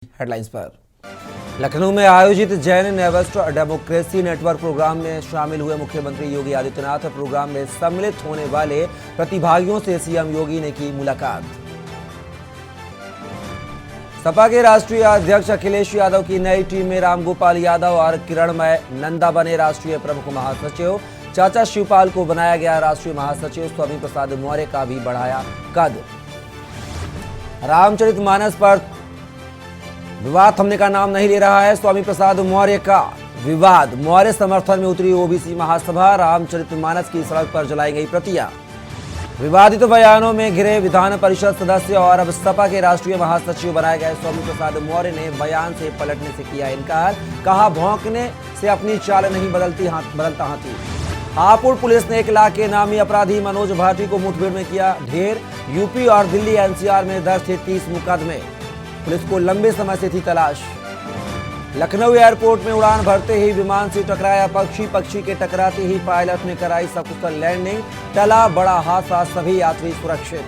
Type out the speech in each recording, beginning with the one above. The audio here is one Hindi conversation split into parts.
हेडलाइंस पर। लखनऊ में आयोजित Jain newest democracy network program में शामिल हुए मुख्यमंत्री योगी आदित्यनाथ। प्रोग्राम में सम्मिलित होने वाले प्रतिभागियों से सीएम योगी ने की मुलाकात। सपा के राष्ट्रीय अध्यक्ष अखिलेश यादव की नई टीम में रामगोपाल यादव और किरणमय नंदा बने राष्ट्रीय प्रमुख महासचिव। चाचा शिवपाल को बनाया गया राष्ट्रीय महासचिव। स्वामी प्रसाद मौर्य का भी बढ़ाया कद। रामचरितमानस पर विवाद थमने का नाम नहीं ले रहा है। स्वामी प्रसाद मौर्य का विवाद। मौर्य समर्थन में उतरी ओबीसी महासभा। रामचरितमानस की सड़क पर जलाई गई प्रतियां। विवादित बयानों में घिरे विधान परिषद सदस्य और अब सपा के राष्ट्रीय महासचिव बनाए गए स्वामी प्रसाद मौर्य ने बयान से पलटने से किया इनकार। कहा, भौंकने से अपनी चाल नहीं बदलता हाथी। हापुड़ पुलिस ने 1 लाख के नामी अपराधी मनोज भाटी को मुठभेड़ में किया ढेर। यूपी और दिल्ली एनसीआर में दर्ज थे 30 मुकदमे। पुलिस को लंबे समय से थी तलाश। लखनऊ एयरपोर्ट में उड़ान भरते ही विमान से टकराया पक्षी के टकराते ही पायलट ने कराई सकुशल लैंडिंग। टला बड़ा हादसा, सभी यात्री सुरक्षित।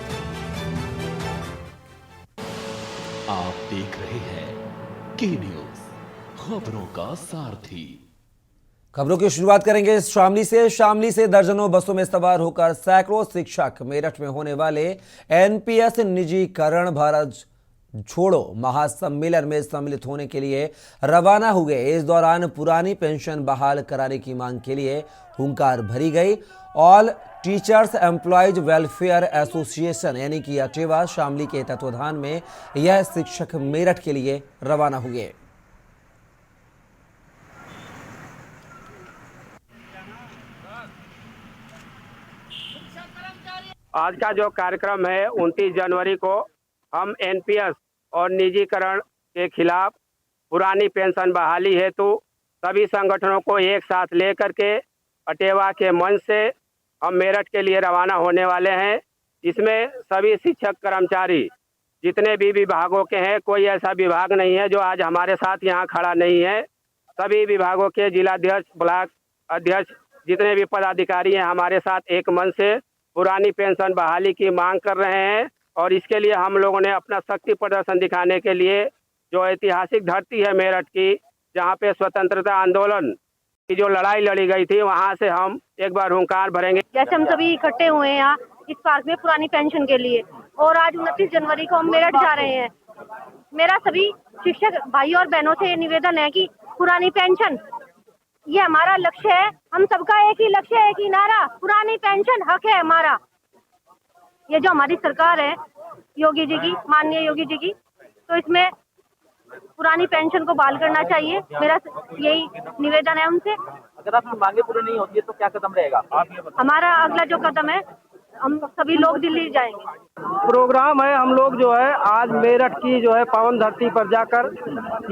आप देख रहे हैं के न्यूज, खबरों का सारथी। खबरों की शुरुआत करेंगे शामली से। शामली से दर्जनों बसों में सवार होकर सैकड़ों शिक्षक मेरठ में होने वाले एनपीएस निजीकरण भारत छोड़ो महासम्मेलन में सम्मिलित होने के लिए रवाना हुए। इस दौरान पुरानी पेंशन बहाल कराने की मांग के लिए हुंकार भरी गई। All teachers employees welfare association यानी कि अटेवा शामली के तत्वाधान में यह शिक्षक मेरठ के लिए रवाना हुए। आज का जो कार्यक्रम है 29 जनवरी को हम एनपीएस और निजीकरण के खिलाफ पुरानी पेंशन बहाली हेतु सभी संगठनों को एक साथ लेकर के अटेवा के मंच से हम मेरठ के लिए रवाना होने वाले हैं। इसमें सभी शिक्षक कर्मचारी जितने भी विभागों के हैं, कोई ऐसा विभाग नहीं है जो आज हमारे साथ यहाँ खड़ा नहीं है। सभी विभागों के जिलाध्यक्ष, ब्लॉक अध्यक्ष, जितने भी पदाधिकारी हैं हमारे साथ एक मन से पुरानी पेंशन बहाली की मांग कर रहे हैं। और इसके लिए हम लोगों ने अपना शक्ति प्रदर्शन दिखाने के लिए जो ऐतिहासिक धरती है मेरठ की, जहाँ पे स्वतंत्रता आंदोलन की जो लड़ाई लड़ी गई थी, वहाँ से हम एक बार हुंकार भरेंगे। जैसे हम सभी इकट्ठे हुए हैं यहाँ इस पार्क में पुरानी पेंशन के लिए, और आज 29 जनवरी को हम मेरठ जा रहे हैं। मेरा सभी शिक्षक भाई और बहनों से निवेदन है कि पुरानी पेंशन ये हमारा लक्ष्य है। हम सबका एक ही लक्ष्य है, एक ही नारा, पुरानी पेंशन हक है हमारा। ये जो हमारी सरकार है योगी जी की, माननीय योगी जी की, तो इसमें पुरानी पेंशन को बहाल करना चाहिए। मेरा यही निवेदन है उनसे। अगर आपकी मांगे पूरी नहीं होती है तो क्या कदम रहेगा? हमारा अगला जो कदम है, हम सभी लोग दिल्ली जाएंगे। प्रोग्राम है, हम लोग जो है आज मेरठ की जो है पावन धरती पर जाकर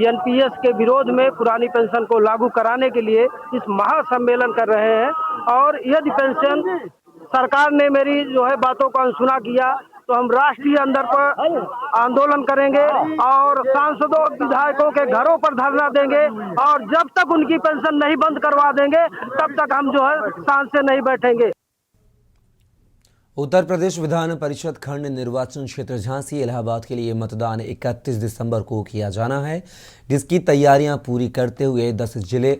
एनपीएस के विरोध में पुरानी पेंशन को लागू कराने के लिए इस महासम्मेलन कर रहे हैं। और यदि पेंशन सरकार ने मेरी जो है बातों को अनसुना किया तो हम राष्ट्रीय अंदर पर आंदोलन करेंगे और सांसदों विधायकों के घरों पर धरना देंगे। और जब तक उनकी पेंशन नहीं बंद करवा देंगे तब तक हम जो है शांत से नहीं बैठेंगे। उत्तर प्रदेश विधान परिषद खंड निर्वाचन क्षेत्र झांसी इलाहाबाद के लिए मतदान 31 दिसंबर को किया जाना है, जिसकी तैयारियां पूरी करते हुए 10 जिले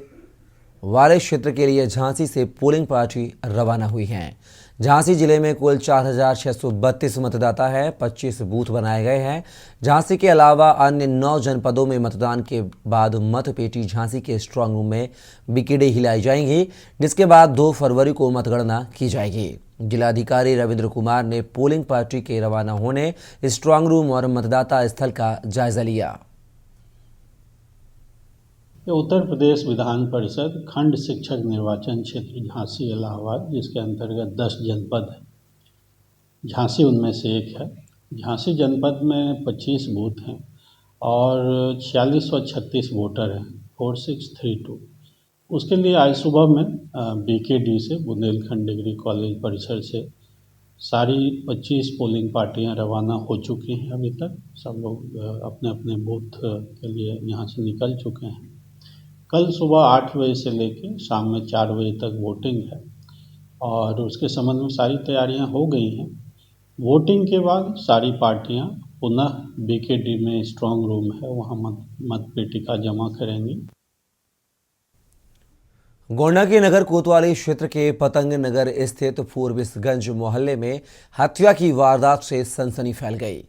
वाले क्षेत्र के लिए झांसी से पोलिंग पार्टी रवाना हुई हैं। झांसी जिले में कुल 4,632 मतदाता हैं। 25 बूथ बनाए गए हैं। झांसी के अलावा अन्य 9 जनपदों में मतदान के बाद मतपेटी झांसी के स्ट्रांग रूम में विकेटें हिलाई जाएंगी, जिसके बाद 2 फरवरी को मतगणना की जाएगी। जिलाधिकारी रविंद्र कुमार ने पोलिंग पार्टी के रवाना होने, स्ट्रांग रूम और मतदाता स्थल का जायजा लिया। उत्तर प्रदेश विधान परिषद खंड शिक्षक निर्वाचन क्षेत्र झांसी इलाहाबाद, जिसके अंतर्गत 10 जनपद है। झांसी उनमें से एक है। झांसी जनपद में 25 बूथ हैं और 4636 वोटर हैं, 4632। उसके लिए आज सुबह में बीकेडी से, बुंदेलखंड डिग्री कॉलेज परिसर से सारी 25 पोलिंग पार्टियां रवाना हो चुकी हैं। अभी तक सब लोग अपने अपने बूथ के लिए यहाँ से निकल चुके हैं। कल सुबह 8 बजे से लेके शाम में 4 बजे तक वोटिंग है और उसके संबंध में सारी तैयारियां हो गई हैं। वोटिंग के बाद सारी पार्टियां पुनः बीकेडी में स्ट्रांग रूम है, वहाँ मतपेटिका जमा करेंगी। गोंडा के नगर कोतवाली क्षेत्र के पतंग नगर स्थित फोरबिसगंज मोहल्ले में हत्या की वारदात से सनसनी फैल गई।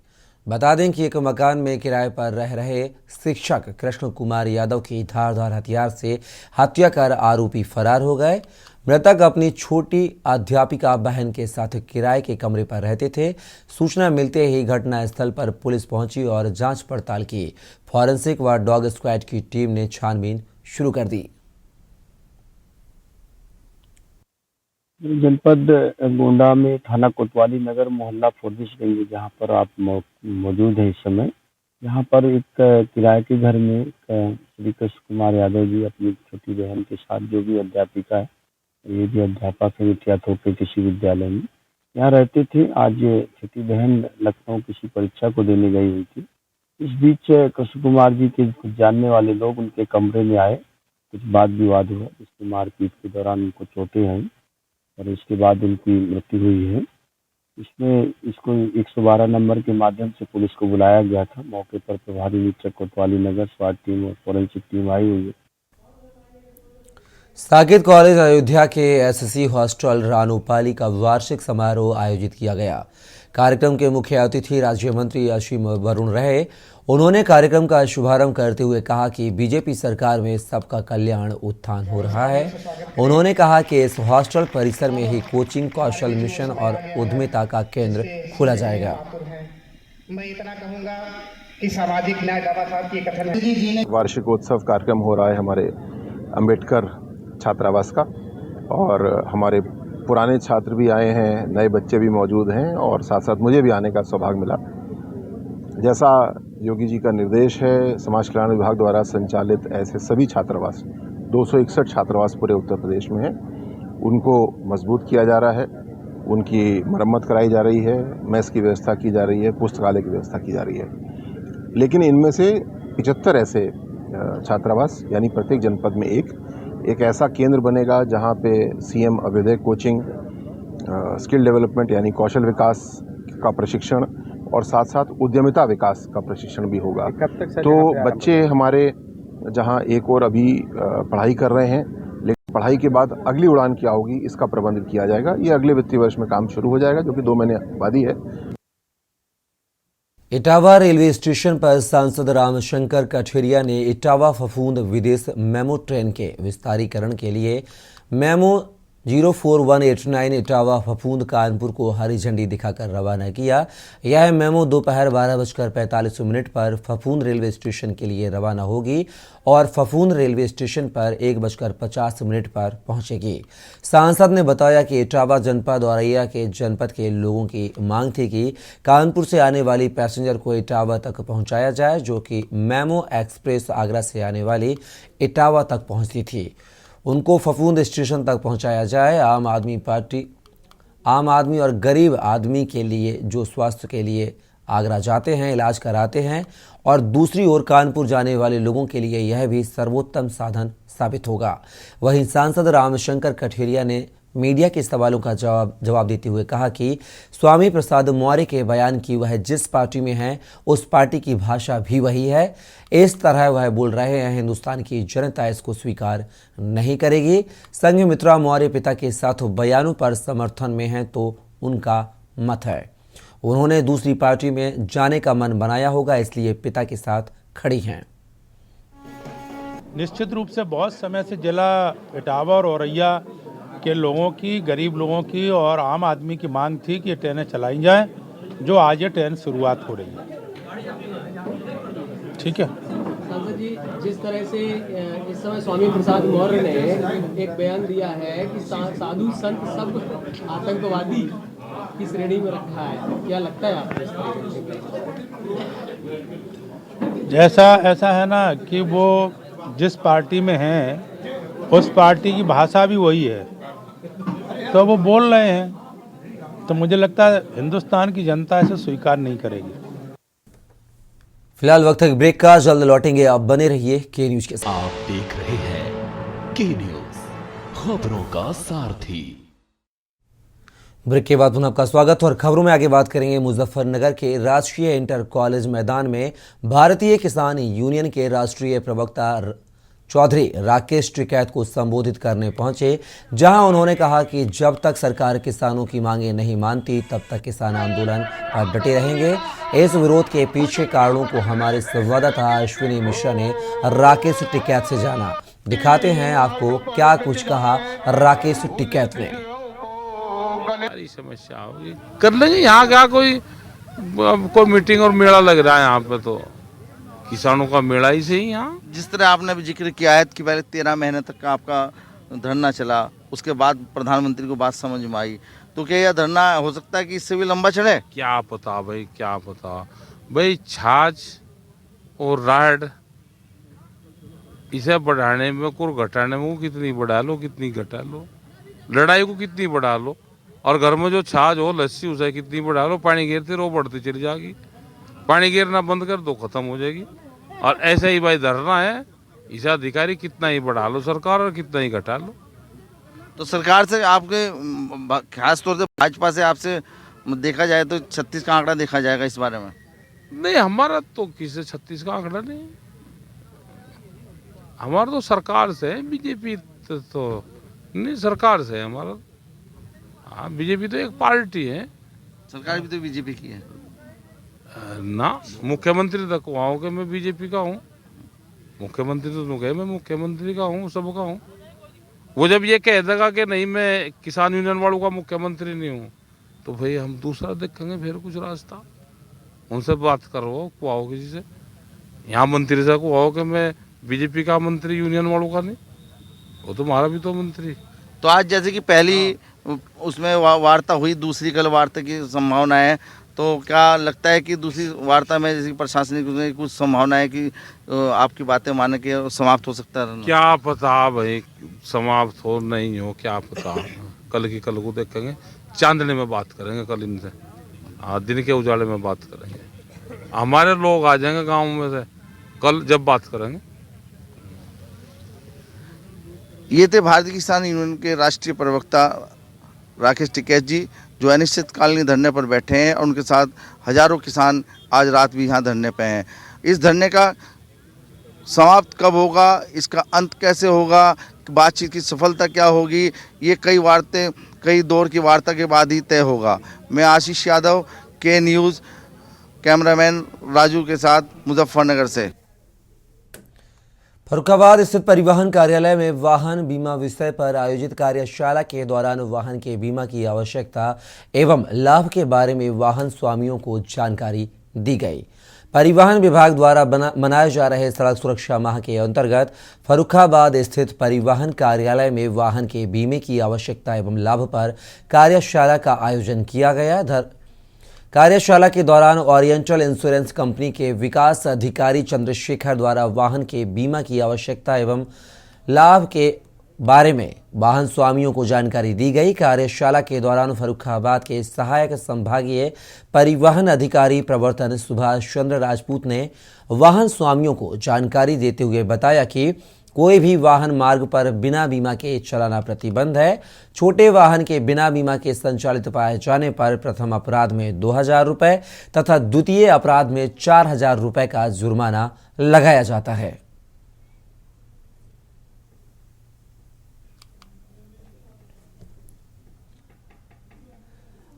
बता दें कि एक मकान में किराए पर रह रहे शिक्षक कृष्ण कुमार यादव की धारदार हथियार से हत्या कर आरोपी फरार हो गए। मृतक अपनी छोटी अध्यापिका बहन के साथ किराए के कमरे पर रहते थे। सूचना मिलते ही घटनास्थल पर पुलिस पहुंची और जांच पड़ताल की। फॉरेंसिक व डॉग स्क्वाड की टीम ने छानबीन शुरू कर दी। जनपद गोंडा में थाना कोतवाली नगर मोहल्ला फोरबिसगंज जहाँ पर आप मौजूद हैं इस समय, यहाँ पर एक किराए के घर में श्री कृष्ण कुमार यादव जी अपनी छोटी बहन के साथ, जो भी अध्यापिका है, ये भी अध्यापक है विद्यार्थी कृषि विद्यालय में, यहाँ रहते थे। आज छोटी बहन लखनऊ किसी परीक्षा को देने गई हुई थी। इस बीच कृष्ण कुमार जी के कुछ जानने वाले लोग उनके कमरे में आए, कुछ वाद विवाद हुआ, जिसकी मारपीट के दौरान उनको चोटें आई और इसके बाद उनकी मृत्यु हुई है। इसमें इसको 112 नंबर के माध्यम से पुलिस को बुलाया गया था। मौके पर प्रभारी निरीक्षक कोतवाली नगर, स्वाट टीम और फोरेंसिक टीम आई हुई है। साकेत कॉलेज अयोध्या के एसएससी हॉस्टल रानूपाली का वार्षिक समारोह आयोजित किया गया। कार्यक्रम के मुख्य अतिथि राज्य मंत्री असीम वरुण रहे। उन्होंने कार्यक्रम का शुभारंभ करते हुए कहा कि बीजेपी सरकार में सबका कल्याण उत्थान हो रहा है। उन्होंने कहा कि इस हॉस्टल परिसर में ही कोचिंग, कौशल मिशन और उद्यमिता का केंद्र खोला जाएगा। मैं इतना कहूंगा कि सामाजिक न्याय बाबा साहब की कथन वार्षिकोत्सव कार्यक्रम हो रहा है हमारे अंबेडकर छात्रावास का, और हमारे पुराने छात्र भी आए हैं, नए बच्चे भी मौजूद हैं और साथ साथ मुझे भी आने का सौभाग्य मिला। जैसा योगी जी का निर्देश है, समाज कल्याण विभाग द्वारा संचालित ऐसे सभी छात्रावास 261 छात्रावास पूरे उत्तर प्रदेश में हैं, उनको मजबूत किया जा रहा है, उनकी मरम्मत कराई जा रही है, मेस की व्यवस्था की जा रही है, पुस्तकालय की व्यवस्था की जा रही है। लेकिन इनमें से 75 ऐसे छात्रावास, यानी प्रत्येक जनपद में एक ऐसा केंद्र बनेगा जहां पे CM Abhyuday coaching, skill development यानी कौशल विकास का प्रशिक्षण और साथ साथ उद्यमिता विकास का प्रशिक्षण भी होगा। तो बच्चे हमारे जहां एक और अभी पढ़ाई कर रहे हैं, लेकिन पढ़ाई के बाद अगली उड़ान क्या होगी इसका प्रबंध किया जाएगा। ये अगले वित्तीय वर्ष में काम शुरू हो जाएगा, जो कि 2 महीने अवधि है। इटावा रेलवे स्टेशन पर सांसद रामशंकर कठेरिया ने इटावा फफूंद विदेश मेमो ट्रेन के विस्तारीकरण के लिए मेमो 04189 इटावा फफूंद कानपुर को हरी झंडी दिखाकर रवाना किया। यह मेमो दोपहर 12:45 पर फफूंद रेलवे स्टेशन के लिए रवाना होगी और फफूंद रेलवे स्टेशन पर 1:50 पर पहुंचेगी। सांसद ने बताया कि इटावा जनपद औरैया के जनपद के लोगों की मांग थी कि कानपुर से आने वाली पैसेंजर को इटावा तक पहुंचाया जाए, जो कि मेमो एक्सप्रेस आगरा से आने वाली इटावा तक पहुंचती थी, उनको फफूंद स्टेशन तक पहुंचाया जाए। आम आदमी और गरीब आदमी के लिए जो स्वास्थ्य के लिए आगरा जाते हैं, इलाज कराते हैं, और दूसरी ओर कानपुर जाने वाले लोगों के लिए यह भी सर्वोत्तम साधन साबित होगा। वहीं सांसद रामशंकर कठेरिया ने मीडिया के सवालों का जवाब देते हुए कहा कि स्वामी प्रसाद मौर्य के बयान की वह जिस पार्टी में है उस पार्टी की भाषा भी वही है। इस तरह वह बोल रहे हैं, हिंदुस्तान की जनता इसको स्वीकार नहीं करेगी। संघमित्रा मौर्य पिता के साथ बयानों पर समर्थन में हैं तो उनका मत है। उन्होंने दूसरी पार्टी में जाने का मन बनाया होगा, इसलिए पिता के साथ खड़ी हैं। निश्चित रूप से बहुत समय से जिला इटावा और औरैया के लोगों की, गरीब लोगों की और आम आदमी की मांग थी कि ये ट्रेनें चलाई जाएं, जो आज ये ट्रेन शुरुआत हो रही है। ठीक है सांसद जी, जिस तरह से इस समय स्वामी प्रसाद मौर्य ने एक बयान दिया है कि साधु संत सब आतंकवादी की श्रेणी में रखा है, क्या लगता है आपको? जैसा ऐसा है ना कि वो जिस पार्टी में हैं उस पार्टी की भाषा भी वही है, तो वो बोल रहे हैं, तो मुझे लगता है हिंदुस्तान की जनता इसे स्वीकार नहीं करेगी। फिलहाल वक्त ब्रेक का, जल्द लौटेंगे, आप बने रहिए के न्यूज के साथ। आप देख रहे हैं के न्यूज, खबरों का सारथी। ब्रेक के बाद पुनः आपका स्वागत। और खबरों में आगे बात करेंगे मुजफ्फरनगर के राष्ट्रीय इंटर कॉलेज मैदान में भारतीय किसान यूनियन के राष्ट्रीय प्रवक्ता चौधरी राकेश टिकैत को संबोधित करने पहुंचे, जहां उन्होंने कहा कि जब तक सरकार किसानों की मांगें नहीं मानती तब तक किसान आंदोलन पर डटे रहेंगे। इस विरोध के पीछे कारणों को हमारे संवाददाता अश्विनी मिश्रा ने राकेश टिकैत से जाना। दिखाते हैं आपको क्या कुछ कहा राकेश टिकैत ने। सारी समस्या होगी कर लेंगे। यहाँ क्या कोई मीटिंग और मेला लग रहा है, यहाँ पे तो किसानों का मेला ही सही। यहाँ जिस तरह आपने भी जिक्र किया है कि पहले 13 महीने तक का आपका धरना चला, उसके बाद प्रधानमंत्री को बात समझ में आई, तो क्या यह धरना हो सकता है कि इससे भी लंबा चले? क्या पता भाई, क्या पता भाई। छाछ और राड इसे बढ़ाने में को घटाने में कितनी बढ़ा लो, कितनी घटा लो, लड़ाई को कितनी बढ़ा लो, और घर में जो छाछ हो लस्सी उसे कितनी बढ़ा लो, पानी गिरते रहो बढ़ती चली जाएगी। पानी गिरना बंद कर दो खत्म हो जाएगी। और ऐसे ही भाई धरना है, इसे अधिकारी कितना ही बढ़ा लो सरकार और कितना ही घटा लो। तो सरकार से आपके खास तौर से भाजपा से आपसे देखा जाए तो 36 का आंकड़ा देखा जाएगा इस बारे में? नहीं, हमारा तो किसी 36 का आंकड़ा नहीं, हमारा तो सरकार से है। बीजेपी तो नहीं, सरकार से है हमारा। हाँ, बीजेपी तो एक पार्टी है, सरकार भी तो बीजेपी की है ना। मुख्यमंत्री तक वहाँ हो के मैं बीजेपी का हूँ, मुख्यमंत्री तो कहे मैं मुख्यमंत्री का हूँ, सबका हूँ। वो जब ये कह देगा कि नहीं मैं किसान यूनियन वालों का मुख्यमंत्री नहीं हूँ, तो भाई हम दूसरा देखेंगे फिर कुछ रास्ता। उनसे बात करो, कुआओ किसी से, यहाँ मंत्री से कुआओ कि मैं बीजेपी का मंत्री यूनियन वालों का नहीं, वो तो हमारा भी तो मंत्री। तो आज जैसे कि पहली उसमें वार्ता हुई, दूसरी कल वार्ता की संभावना है, तो क्या लगता है कि दूसरी वार्ता में जैसे प्रशासनिक कुछ संभावना है कि आपकी बातें माने के समाप्त हो सकता है? क्या पता भाई, समाप्त हो नहीं हो, क्या पता। कल की कल को देखेंगे, चांदनी में बात करेंगे कल इनसे। हाँ, दिन के उजाले में बात करेंगे, हमारे लोग आ जाएंगे गाँव में से कल जब बात करेंगे। ये थे भारतीय किसान यूनियन के राष्ट्रीय प्रवक्ता राकेश टिकैत जी, जो अनिश्चितकालीन धरने पर बैठे हैं, और उनके साथ हजारों किसान आज रात भी यहाँ धरने पे हैं। इस धरने का समाप्त कब होगा, इसका अंत कैसे होगा, बातचीत की सफलता क्या होगी, ये कई दौर की वार्ता के बाद ही तय होगा। मैं आशीष यादव, के न्यूज़, कैमरामैन राजू के साथ मुजफ्फरनगर से। फर्रुखाबाद स्थित परिवहन कार्यालय में वाहन बीमा विषय पर आयोजित कार्यशाला के दौरान वाहन के बीमा की आवश्यकता एवं लाभ के बारे में वाहन स्वामियों को जानकारी दी गई। परिवहन विभाग द्वारा मनाए जा रहे सड़क सुरक्षा माह के अंतर्गत फर्रुखाबाद स्थित परिवहन कार्यालय में वाहन के बीमे की आवश्यकता एवं लाभ पर कार्यशाला का आयोजन किया गया। कार्यशाला के दौरान ओरिएंटल इंश्योरेंस कंपनी के विकास अधिकारी चंद्रशेखर द्वारा वाहन के बीमा की आवश्यकता एवं लाभ के बारे में वाहन स्वामियों को जानकारी दी गई। कार्यशाला के दौरान फर्रुखाबाद के सहायक संभागीय परिवहन अधिकारी प्रवर्तन सुभाष चंद्र राजपूत ने वाहन स्वामियों को जानकारी देते हुए बताया कि कोई भी वाहन मार्ग पर बिना बीमा के चलाना प्रतिबंध है। छोटे वाहन के बिना बीमा के संचालित पाए जाने पर प्रथम अपराध में 2000 रुपये तथा द्वितीय अपराध में 4000 रुपये का जुर्माना लगाया जाता है।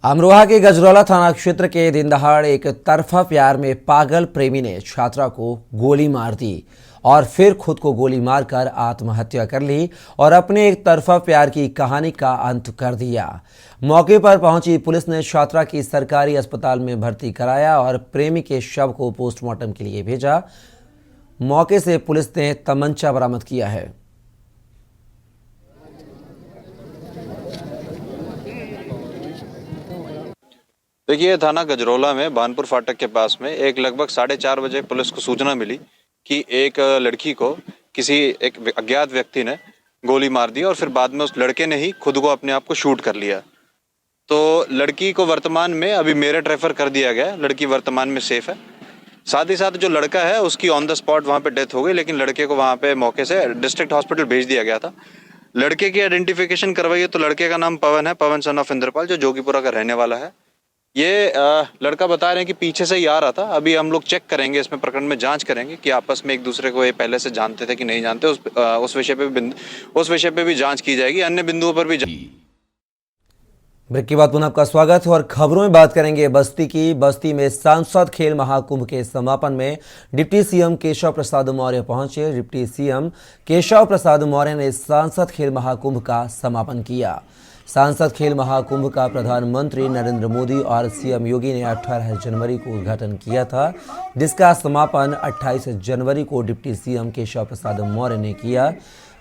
अमरोहा के गजरौला थाना क्षेत्र के दिन दहाड़ एक तरफा प्यार में पागल प्रेमी ने छात्रा को गोली मार दी और फिर खुद को गोली मारकर आत्महत्या कर ली और अपने एक तरफा प्यार की कहानी का अंत कर दिया। मौके पर पहुंची पुलिस ने छात्रा की सरकारी अस्पताल में भर्ती कराया और प्रेमी के शव को पोस्टमार्टम के लिए भेजा। मौके से पुलिस ने तमंचा बरामद किया है। देखिए, थाना गजरौला में बानपुर फाटक के पास में एक लगभग 4:30 बजे पुलिस को सूचना मिली कि एक लड़की को किसी एक अज्ञात व्यक्ति ने गोली मार दी और फिर बाद में उस लड़के ने ही खुद को अपने आप को शूट कर लिया। तो लड़की को वर्तमान में अभी मेरठ रेफर कर दिया गया, लड़की वर्तमान में सेफ है। साथ ही साथ जो लड़का है उसकी ऑन द स्पॉट वहाँ पे डेथ हो गई, लेकिन लड़के को वहाँ पे मौके से डिस्ट्रिक्ट हॉस्पिटल भेज दिया गया था। लड़के की आइडेंटिफिकेशन करवाई है तो लड़के का नाम पवन है, पवन सन ऑफ इंद्रपाल, जो जोगीपुरा का रहने वाला है। ये लड़का बता रहे हैं कि पीछे से ही आ रहा था। अभी हम लोग चेक करेंगे, इसमें प्रकरण में जांच करेंगे कि आपस में एक दूसरे को ये पहले से जानते थे कि नहीं जानते। उस विषय पे भी जांच की जाएगी, अन्य बिंदुओं पर भी। ब्रेक के बाद पुनः आपका स्वागत है और खबरों में बात करेंगे बस्ती की। बस्ती में सांसद खेल महाकुंभ के समापन में डिप्टी सीएम केशव प्रसाद मौर्य पहुंचे। डिप्टी सीएम केशव प्रसाद मौर्य ने सांसद खेल महाकुंभ का समापन किया। सांसद खेल महाकुंभ का प्रधानमंत्री नरेंद्र मोदी और सीएम योगी ने 18 जनवरी को उद्घाटन किया था, जिसका समापन 28 जनवरी को डिप्टी सीएम केशव प्रसाद मौर्य ने किया।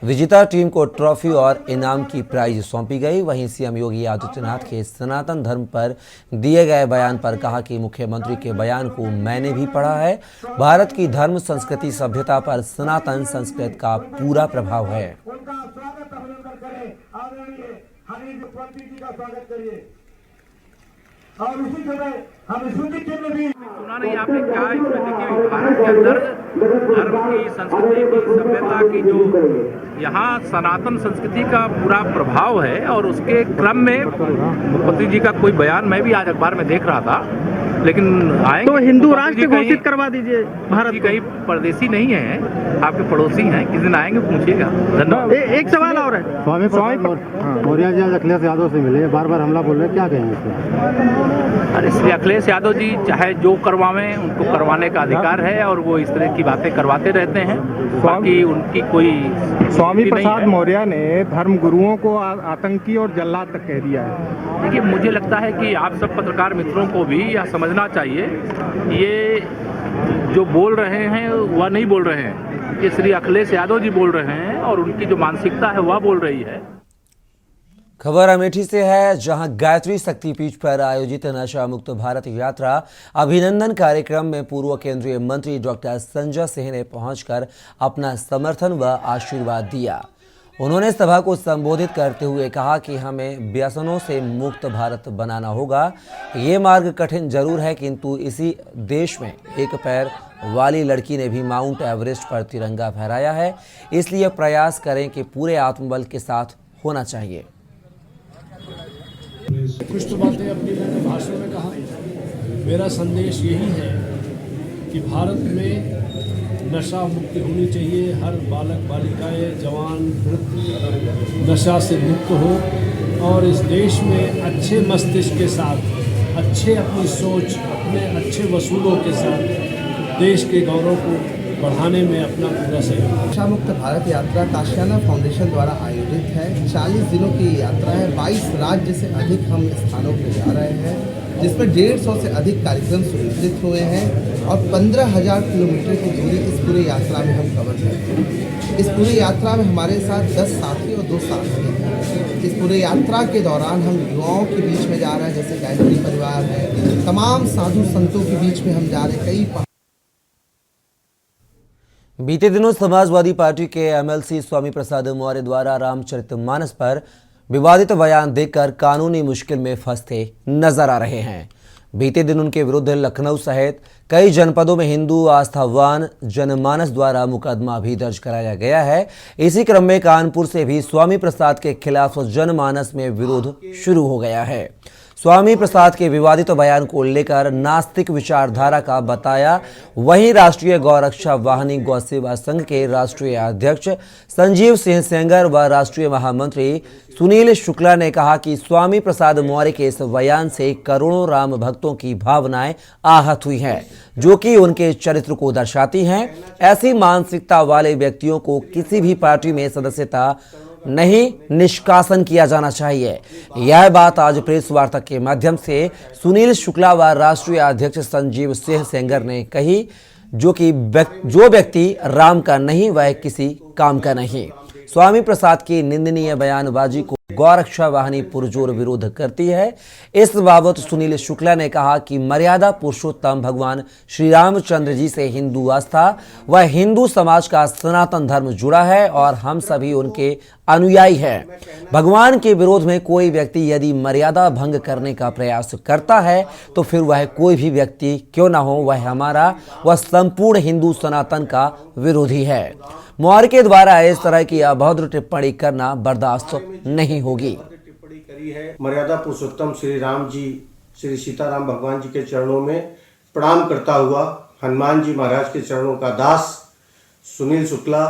विजेता टीम को ट्रॉफी और इनाम की प्राइज सौंपी गई। वहीं सीएम योगी आदित्यनाथ के सनातन धर्म पर दिए गए बयान पर कहा कि मुख्यमंत्री के बयान को मैंने भी पढ़ा है। भारत की धर्म संस्कृति सभ्यता पर सनातन संस्कृति का पूरा प्रभाव है। और इसी तरह हम स्मृति चिन्ह भी सुना नहीं आपने क्या इसमें देखिए, भारत के अंदर धर्म की संस्कृति की सभ्यता की जो यहाँ सनातन संस्कृति का पूरा प्रभाव है, और उसके क्रम में मुख्यमंत्री जी का कोई बयान मैं भी आज अखबार में देख रहा था, लेकिन आएंगे तो हिंदू राष्ट्र घोषित करवा दीजिए। भारत कहीं परदेसी नहीं है, आपके पड़ोसी हैं, किस दिन आएंगे पूछिएगा। धन्यवाद। एक सवाल और है, स्वामी मौर्य जी आज अखिलेश यादव से मिले, बार बार हमला बोल रहे हैं, क्या कहेंगे इसमें? अरे इसलिए अखिलेश यादव जी चाहे जो करवावें, उनको करवाने का अधिकार है, और वो इस तरह की बातें करवाते रहते हैं, बाकी उनकी कोई। स्वामी प्रसाद मौर्य ने धर्म गुरुओं को आतंकी और जल्लाद तक कह दिया है। देखिए, मुझे लगता है कि आप सब पत्रकार मित्रों को भी यह समझना चाहिए, ये जो बोल रहे हैं वह नहीं बोल रहे हैं, ये श्री अखिलेश यादव जी बोल रहे हैं, और उनकी जो मानसिकता है वह बोल रही है। खबर अमेठी से है, जहां गायत्री शक्तिपीठ पर आयोजित नशा मुक्त भारत यात्रा अभिनंदन कार्यक्रम में पूर्व केंद्रीय मंत्री डॉक्टर संजय सिंह ने पहुंचकर अपना समर्थन व आशीर्वाद दिया। उन्होंने सभा को संबोधित करते हुए कहा कि हमें व्यसनों से मुक्त भारत बनाना होगा। ये मार्ग कठिन जरूर है, किंतु इसी देश में एक पैर वाली लड़की ने भी माउंट एवरेस्ट पर तिरंगा फहराया है, इसलिए प्रयास करें कि पूरे आत्मबल के साथ होना चाहिए। कुछ तो बातें अपनी मैंने भाषण में कहा। मेरा संदेश यही है कि भारत में नशा मुक्ति होनी चाहिए। हर बालक बालिकाएं जवान वृद्ध नशा से मुक्त हो, और इस देश में अच्छे मस्तिष्क के साथ, अच्छे अपनी सोच, अपने अच्छे वसूलों के साथ देश के गौरव को बढ़ाने में अपना पूरा सहयोग। नशा मुक्त भारत यात्रा काशियाना फाउंडेशन द्वारा आयोजित है। 40 दिनों की यात्रा है। 22 राज्य से अधिक हम स्थानों पर जा रहे हैं, जिसमें 150 से अधिक कार्यक्रम सुनिश्चित हुए हैं, और 15,000 किलोमीटर की दूरी इस पूरी यात्रा में हम कवर करते हैं। इस पूरी यात्रा में हमारे साथ 10 साथी और 2 साथी हैं। इस पूरी यात्रा के दौरान हम युवाओं के बीच में जा रहे हैं, जैसे गायत्री परिवार है, तमाम साधु संतों के बीच में हम जा रहे हैं। कई बीते दिनों समाजवादी पार्टी के एमएलसी स्वामी प्रसाद मौर्य द्वारा रामचरितमानस पर विवादित बयान देकर कानूनी मुश्किल में फंसते नजर आ रहे हैं। बीते दिन उनके विरुद्ध लखनऊ सहित कई जनपदों में हिंदू आस्थावान जनमानस द्वारा मुकदमा भी दर्ज कराया गया है। इसी क्रम में कानपुर से भी स्वामी प्रसाद के खिलाफ जनमानस में विरोध शुरू हो गया है। स्वामी प्रसाद के विवादित बयान को लेकर नास्तिक विचारधारा का बताया। वहीं राष्ट्रीय गौरक्षा वाहिनी गौ सेवा संघ के राष्ट्रीय अध्यक्ष संजीव सिंह सेंगर व राष्ट्रीय महामंत्री सुनील शुक्ला ने कहा कि स्वामी प्रसाद मौर्य के इस बयान से करोड़ों राम भक्तों की भावनाएं आहत हुई हैं, जो कि उनके चरित्र को दर्शाती हैं। ऐसी मानसिकता वाले व्यक्तियों को किसी भी पार्टी में सदस्यता नहीं निष्कासन किया जाना चाहिए। यह बात आज प्रेस वार्ता के माध्यम से सुनील शुक्ला व राष्ट्रीय अध्यक्ष संजीव सिंह सेंगर ने कही, जो व्यक्ति राम का नहीं वह किसी काम का नहीं। स्वामी प्रसाद की निंदनीय बयानबाजी को गौरक्षा वाहिनी पुरजोर विरोध करती है। इस बाबत सुनील शुक्ला ने कहा कि मर्यादा पुरुषोत्तम भगवान श्री रामचंद्र जी से हिंदू आस्था व हिंदू समाज का सनातन धर्म जुड़ा है और हम सभी उनके अनुयायी हैं। भगवान के विरोध में कोई व्यक्ति यदि मर्यादा भंग करने का प्रयास करता है तो फिर वह कोई भी व्यक्ति क्यों न हो, वह हमारा व संपूर्ण हिंदू सनातन का विरोधी है। मौर्य के द्वारा इस तरह की अभद्र टिप्पणी करना बर्दाश्त नहीं होगी। टिप्पणी करी है। मर्यादा पुरुषोत्तम श्री राम जी, श्री सीताराम भगवान जी के चरणों में प्रणाम करता हुआ हनुमान जी महाराज के चरणों का दास सुनील शुक्ला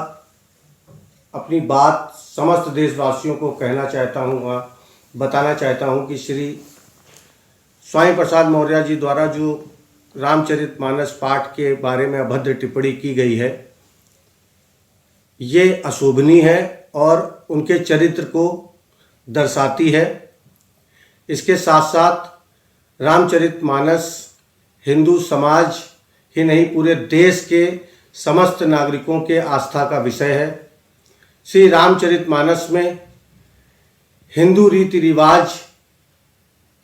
अपनी बात समस्त देशवासियों को कहना चाहता हूँ, बताना चाहता हूँ कि श्री स्वामी प्रसाद मौर्य जी द्वारा जो रामचरितमानस पाठ के बारे में अभद्र टिप्पणी की गई है, ये अशोभनीय है और उनके चरित्र को दर्शाती है। इसके साथ साथ रामचरितमानस हिंदू समाज ही नहीं, पूरे देश के समस्त नागरिकों के आस्था का विषय है। श्री रामचरितमानस में हिंदू रीति रिवाज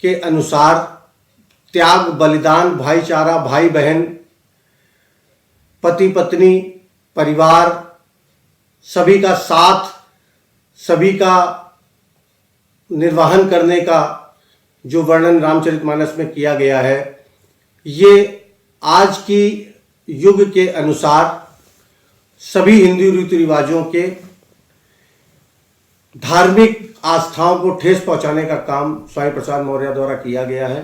के अनुसार त्याग, बलिदान, भाईचारा, भाई बहन, पति पत्नी, परिवार, सभी का साथ, सभी का निर्वहन करने का जो वर्णन रामचरितमानस में किया गया है, ये आज की युग के अनुसार सभी हिंदू रीति रिवाजों के धार्मिक आस्थाओं को ठेस पहुंचाने का काम स्वामी प्रसाद मौर्य द्वारा किया गया है।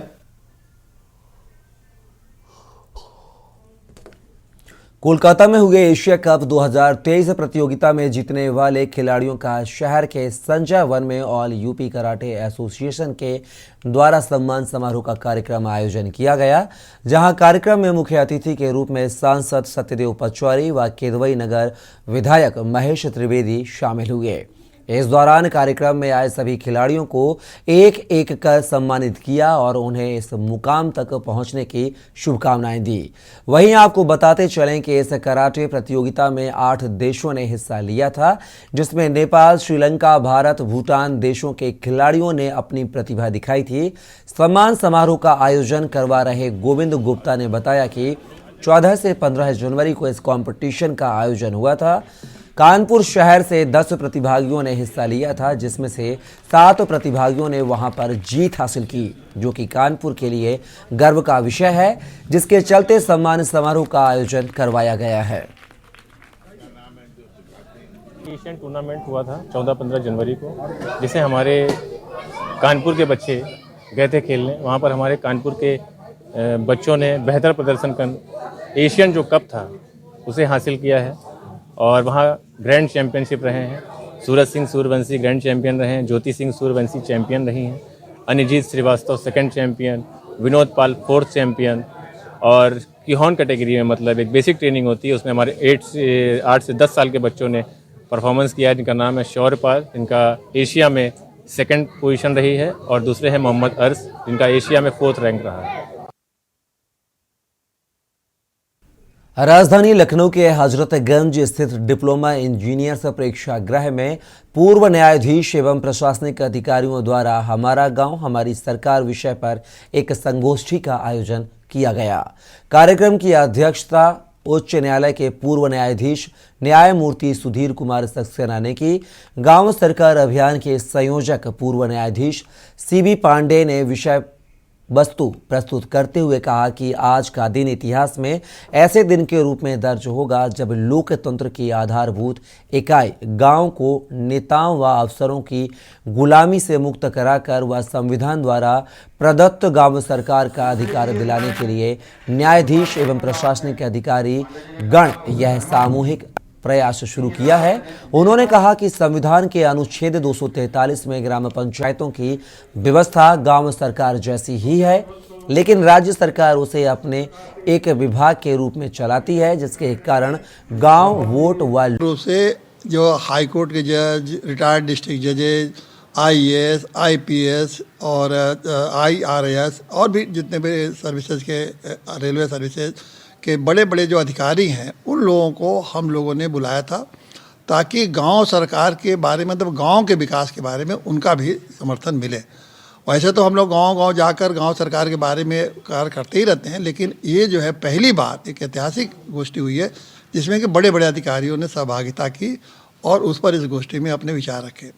कोलकाता में हुए एशिया कप 2023 प्रतियोगिता में जीतने वाले खिलाड़ियों का शहर के संजय वन में ऑल यूपी कराटे एसोसिएशन के द्वारा सम्मान समारोह का कार्यक्रम आयोजन किया गया, जहां कार्यक्रम में मुख्य अतिथि के रूप में सांसद सत्यदेव पचौरी व केदवई नगर विधायक महेश त्रिवेदी शामिल हुए। इस दौरान कार्यक्रम में आए सभी खिलाड़ियों को एक एक कर सम्मानित किया और उन्हें इस मुकाम तक पहुंचने की शुभकामनाएं दी। वहीं आपको बताते चलें कि इस कराटे प्रतियोगिता में 8 देशों ने हिस्सा लिया था, जिसमें नेपाल, श्रीलंका, भारत, भूटान देशों के खिलाड़ियों ने अपनी प्रतिभा दिखाई थी। सम्मान समारोह का आयोजन करवा रहे गोविंद गुप्ता ने बताया कि 14 से 15 जनवरी को इस कॉम्पिटिशन का आयोजन हुआ था। कानपुर शहर से 10 प्रतिभागियों ने हिस्सा लिया था, जिसमें से 7 प्रतिभागियों ने वहां पर जीत हासिल की, जो कि कानपुर के लिए गर्व का विषय है, जिसके चलते सम्मान समारोह का आयोजन करवाया गया है। एशियन टूर्नामेंट हुआ था 14-15 जनवरी को, जिसे हमारे कानपुर के बच्चे गए थे खेलने। वहां पर हमारे कानपुर के बच्चों ने बेहतर प्रदर्शन कर एशियन जो कप था उसे हासिल किया है और वहाँ ग्रैंड चैंपियनशिप रहे हैं। सूरज सिंह सूर्यवंशी ग्रैंड चैंपियन रहे हैं, ज्योति सिंह सूर्यवंशी चैंपियन रही हैं, अनिजीत श्रीवास्तव सेकंड चैंपियन, विनोद पाल 4th चैंपियन। और किहोन कैटेगरी में मतलब एक बेसिक ट्रेनिंग होती है, उसमें हमारे 8 से 10 साल के बच्चों ने परफॉर्मेंस किया है, जिनका नाम है शौर्यपाल, जिनका एशिया में 2nd पोजीशन रही है, और दूसरे हैं मोहम्मद अर्श, जिनका एशिया में 4th रैंक रहा है। राजधानी लखनऊ के हजरतगंज स्थित डिप्लोमा इंजीनियर्स प्रेक्षागृह में पूर्व न्यायाधीश एवं प्रशासनिक अधिकारियों द्वारा हमारा गांव हमारी सरकार विषय पर एक संगोष्ठी का आयोजन किया गया। कार्यक्रम की अध्यक्षता उच्च न्यायालय के पूर्व न्यायाधीश न्यायमूर्ति सुधीर कुमार सक्सेना ने की। गांव सरकार अभियान के संयोजक पूर्व न्यायाधीश CB पांडे ने विषय वस्तु प्रस्तुत करते हुए कहा कि आज का दिन इतिहास में ऐसे दिन के रूप में दर्ज होगा जब लोकतंत्र की आधारभूत इकाई गांव को नेताओं व अफसरों की गुलामी से मुक्त कराकर व संविधान द्वारा प्रदत्त गांव सरकार का अधिकार दिलाने के लिए न्यायाधीश एवं प्रशासनिक अधिकारी गण यह सामूहिक प्रयास शुरू किया है। उन्होंने कहा कि संविधान के अनुच्छेद 243 में ग्राम पंचायतों की व्यवस्था गांव सरकार जैसी ही है, लेकिन राज्य सरकार उसे अपने एक विभाग के रूप में चलाती है, जिसके कारण गांव वोट व से जो हाई कोर्ट के जज, रिटायर्ड डिस्ट्रिक्ट जजेज, IAS, IPS और IRAS और भी जितने भी सर्विसेज के रेलवे सर्विसेज के बड़े बड़े जो अधिकारी हैं, उन लोगों को हम लोगों ने बुलाया था ताकि गांव सरकार के बारे में, मतलब गांव के विकास के बारे में उनका भी समर्थन मिले। वैसे तो हम लोग गांव-गांव जाकर गांव सरकार के बारे में कार्य करते ही रहते हैं, लेकिन ये जो है पहली बार एक ऐतिहासिक गोष्ठी हुई है जिसमें कि बड़े बड़े अधिकारियों ने सहभागिता की और उस पर इस गोष्ठी में अपने विचार रखे।